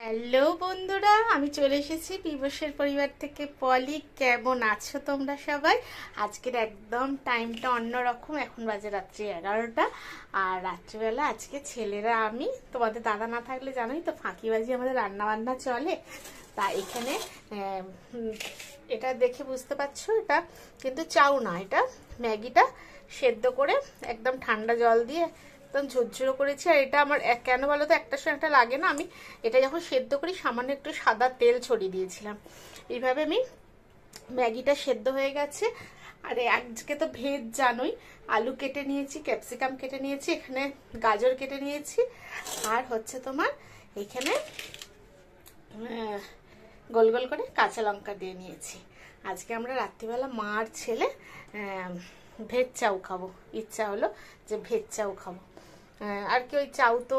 Hello বন্ধুরা, আমি চলে এসেছি পিবসের পরিবার থেকে। পলি, কেমন আছো তোমরা সবাই? আজকের একদম টাইমটা অন্যরকম। এখন বাজে রাত্রি 11টা। আর রাত্রিবেলা আজকে ছেলেরা, আমি, তোমাদের দাদা না থাকলে জানোই তো ফাঁকিবাজি আমাদের রান্না বান্না চলে। তা এখানে এটা দেখে বুঝতে পারছো, এটা কিন্তু চাউ না, এটা ম্যাগিটা সেদ্ধ করে একদম ঠান্ডা জল দিয়ে একদম ঝরঝরো করেছি। আর এটা আমার কেন বলো তো, একটার সঙ্গে একটা লাগে না। আমি এটা যখন সেদ্ধ করি সামান্য একটু সাদা তেল ছড়িয়ে দিয়েছিলাম। এইভাবে আমি ম্যাগিটা সেদ্ধ হয়ে গেছে। আর আজকে তো ভেজ জানোই, আলু কেটে নিয়েছি, ক্যাপসিকাম কেটে নিয়েছি, এখানে গাজর কেটে নিয়েছি, আর হচ্ছে তোমার এখানে গোল গোল করে কাঁচা লঙ্কা দিয়ে নিয়েছি। আজকে আমরা রাত্রিবেলা মা আর ছেলে ভেজ চাউ খাবো। ইচ্ছা হলো যে ভেজ চাউ খাবো। আর কি, ওই চাউ তো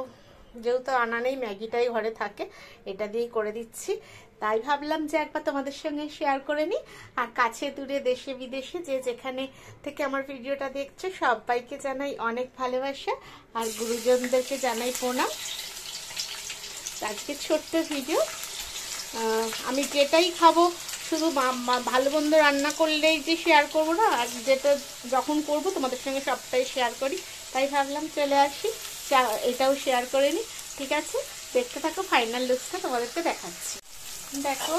যেহেতু আনা নেই, ম্যাগিটাই ঘরে থাকে, এটা দিয়েই করে দিচ্ছি। তাই ভাবলাম যে একবার তোমাদের সঙ্গে শেয়ার করে নিই। আর কাছে দূরে দেশে বিদেশে যে যেখানে থেকে আমার ভিডিওটা দেখছো সবাইকে জানাই অনেক ভালোবাসা, আর গুরুজনদেরকে জানাই প্রণাম। আজকে ছোট্ট ভিডিও, আমি যেটাই খাবো শুধু ভালো মন্দ রান্না করলেই যে শেয়ার করবো না, আর যেটা যখন করবো তোমাদের সঙ্গে সবটাই শেয়ার করি। তাই ভাবলাম চলে আসি, এটাও শেয়ার করে নিই। ঠিক আছে, দেখতে থাকো, ফাইনাল লুকসটা তোমাদেরকে দেখাচ্ছি। দেখো,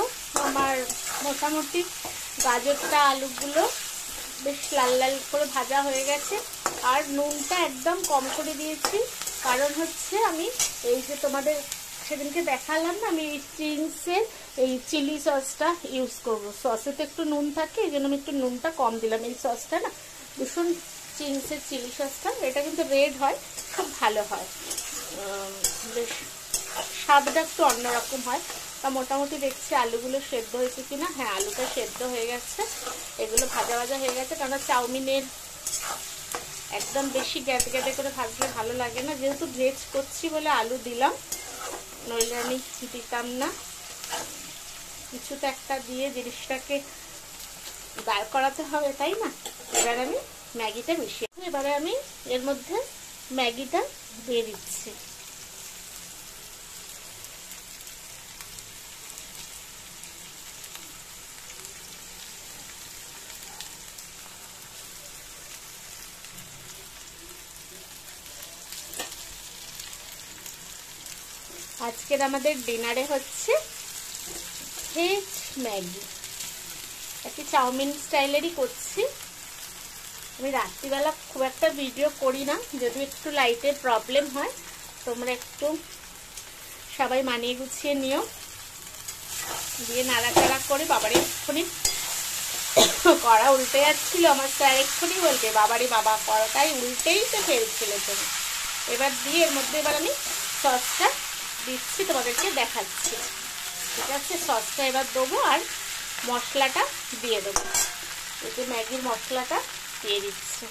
আমার মোটামুটি গাজরটা আলুগুলো বেশ লাল লাল করে ভাজা হয়ে গেছে। আর নুনটা একদম কম করে দিয়েছি, কারণ হচ্ছে আমি এই যে তোমাদের সেদিনকে দেখালাম না, আমি এই চিংসের এই চিলি সসটা ইউজ করবো। সসে তো একটু নুন থাকে, এই জন্য আমি একটু নুনটা কম দিলাম। এই সসটা না ভীষণ, চিংসের চিলি সসটা, এটা কিন্তু রেড হয়, খুব ভালো হয়, বেশ স্বাদটা একটু অন্যরকম হয়। তা মোটামুটি দেখছি আলুগুলো সেদ্ধ হয়েছে কিনা। হ্যাঁ, আলুটা সেদ্ধ হয়ে গেছে, এগুলো ভাজা ভাজা হয়ে গেছে। কারণ চাউমিনের একদম বেশি গ্যাদে গ্যাদে করে ভাজলে ভালো লাগে না, যেহেতু ভেজ করছি বলে আলু দিলাম, নইলে আমি দিতাম না। কিছু তো একটা দিয়ে জিনিসটাকে দাঁড় করাতে হবে, তাই না? এবার আমি ম্যাগিটা মিশিয়ে, এবারে আমি এর মধ্যে ম্যাগিটা দিয়ে দিচ্ছি। আজকের আমাদের ডিনারে হচ্ছে ভেজ ম্যাগি, একটি চাউমিন স্টাইলেরই করছি। আমি রাত্রিবেলা খুব একটা ভিডিও করি না, যদি একটু লাইটের প্রবলেম হয়, তোমরা একটু সবাই মানিয়ে গুছিয়ে নিও। দিয়ে নাড়াচাড়া করে, বাবারে এক্ষুনি কড়া উল্টে যাচ্ছিল আমার, স্যার এক্ষুনি বলবে বাবারে বাবা কড়াটাই উল্টেই তো ফেলছিল তুমি। এবার দিয়ে এর মধ্যে এবার আমি সসটা দিচ্ছি, তোমাদেরকে দেখাচ্ছি। ঠিক আছে, সসটা এবার দেবো আর মশলাটা দিয়ে দেবো। এই যে ম্যাগির মশলাটা দিয়ে দিচ্ছি।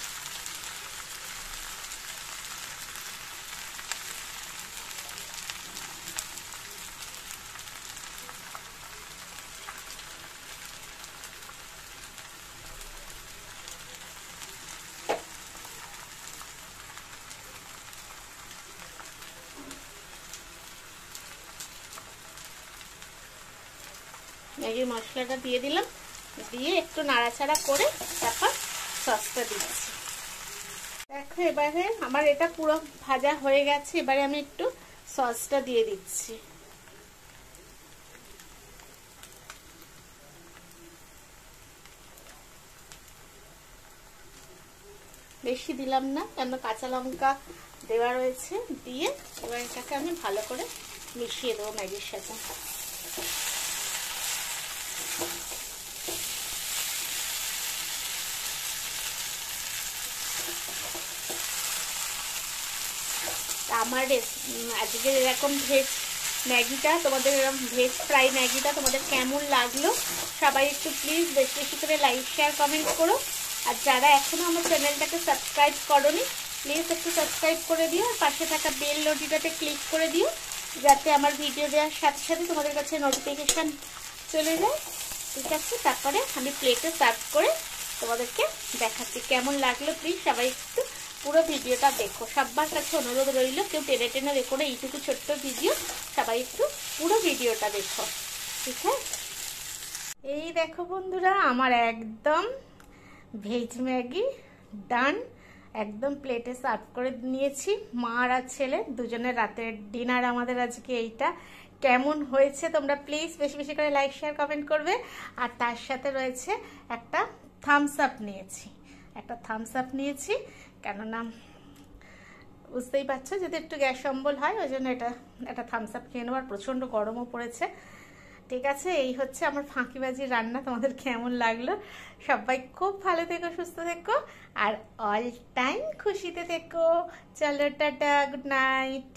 ম্যাগির মশলাটা দিয়ে দিলাম, দিয়ে একটু নাড়াচাড়া করে তারপর সসটা দিচ্ছি। দেখো, এবারে আমার এটা পুরো ভাজা হয়ে গেছে, এবারে আমি একটু সসটা দিয়ে দিচ্ছি। বেশি দিলাম না, কেন কাঁচা লঙ্কা দেওয়া রয়েছে। দিয়ে এবার এটাকে আমি ভালো করে মিশিয়ে দেবো ম্যাগির সাথে। আমার আজকে এরকম ভেজ ম্যাগিটা, তোমাদের এরকম ভেজ ফ্রাই ম্যাগিটা তোমাদের কেমন লাগলো সবাই একটু প্লিজ বেশি বেশি করে লাইক শেয়ার কমেন্ট করো। আর যারা এখনো আমার চ্যানেলটাকে সাবস্ক্রাইব করোনি, প্লিজ একটু সাবস্ক্রাইব করে দিও, আর পাশে থাকা বেল নোটিটাতে ক্লিক করে দিও, যাতে আমার ভিডিও দেওয়ার সাথে সাথে তোমাদের কাছে নোটিফিকেশান চলে যায়। ঠিক আছে, তারপরে আমি প্লেটে সার্ভ করে তোমাদেরকে দেখাচ্ছি কেমন লাগলো। প্লিজ সবাই একটু পুরো ভিডিওটা দেখো। সবার কাছে অনুরোধ রইল, কেউ টেনে টেনে দেখো না, এইটুকু ছোট্ট ভিডিও, সবাই একটু পুরো ভিডিওটা দেখো, ঠিক আছে? এই দেখো বন্ধুরা, আমার একদম ভেজ ম্যাগি ডান, একদম প্লেটে সার্ভ করে নিয়েছি। মা আর ছেলে দুজনের রাতের ডিনার আমাদের আজকে এইটা। কেমন হয়েছে তোমরা প্লিজ বেশি বেশি করে লাইক শেয়ার কমেন্ট করবে। আর তার সাথে রয়েছে একটা থামস আপ নিয়েছি, কেননা বুঝতেই পারছো যদি একটু গ্যাস অম্বল হয়, ওই জন্য একটা থামস আপ খেয়ে নেওয়ার, প্রচণ্ড গরমও পড়েছে। ঠিক আছে, এই হচ্ছে আমার ফাঁকিবাজির রান্না। তোমাদের কেমন লাগলো? সবাই খুব ভালো থেকো, সুস্থ থেকো, আর অল টাইম খুশিতে থেকো। চলো টাটা, গুড নাইট।